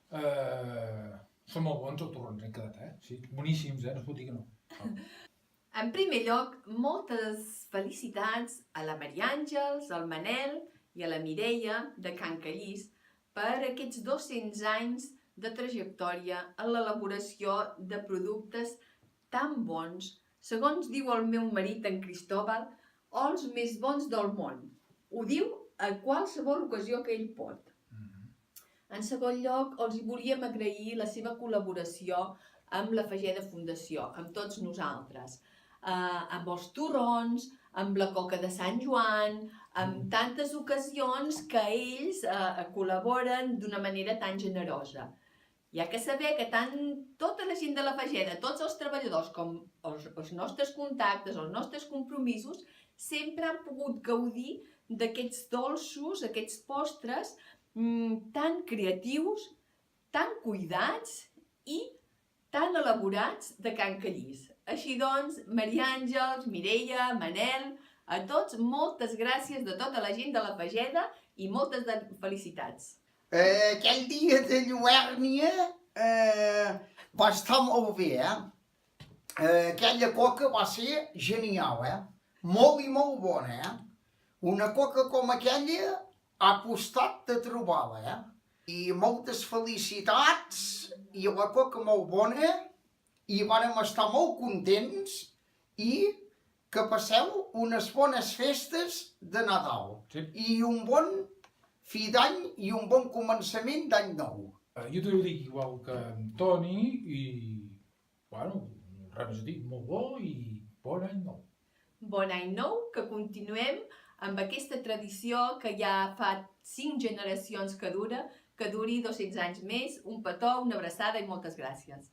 Són molt bons els torrons, han quedat, Sí, boníssims, no es pot dir que no. En primer lloc, moltes felicitats a la Maria Àngels, al Manel i a la Mireia de Can Callís per aquests 200 anys de trajectòria en l'elaboració de productes tan bons, segons diu el meu marit, en Cristóbal, els més bons del món. Ho diu a qualsevol ocasió que ell pot. En segon lloc, els volíem agrair la seva col·laboració amb la Fageda Fundació, amb tots nosaltres, amb els torrons, amb la coca de Sant Joan, amb tantes ocasions que ells col·laboren d'una manera tan generosa. Hi ha que saber que tant tota la gent de la Fageda, tots els treballadors, com els nostres contactes, els nostres compromisos, sempre han pogut gaudir d'aquests dolços, aquests postres tan creatius, tan cuidats i tan elaborats de Can Callís. Així doncs, Maria Àngels, Mireia, Manel, a tots, moltes gràcies de tota la gent de la Fageda i moltes felicitats. Aquell dia de Lluèrnia va estar molt bé, Aquella coca va ser genial, Molt i molt bona, Una coca com aquella ha costat de trobar-la, I moltes felicitats, i la coca molt bona, i vàrem estar molt contents, i que passeu unes bones festes de Nadal. Sí. I un bon fi d'any i un bon començament d'any nou. Jo t'ho dic igual que en Toni i, bueno, res més a dir, molt bo i bon any nou. Bon any nou, que continuem amb aquesta tradició que ja fa 5 generacions que dura, que duri 200 anys més. Un petó, una abraçada i moltes gràcies.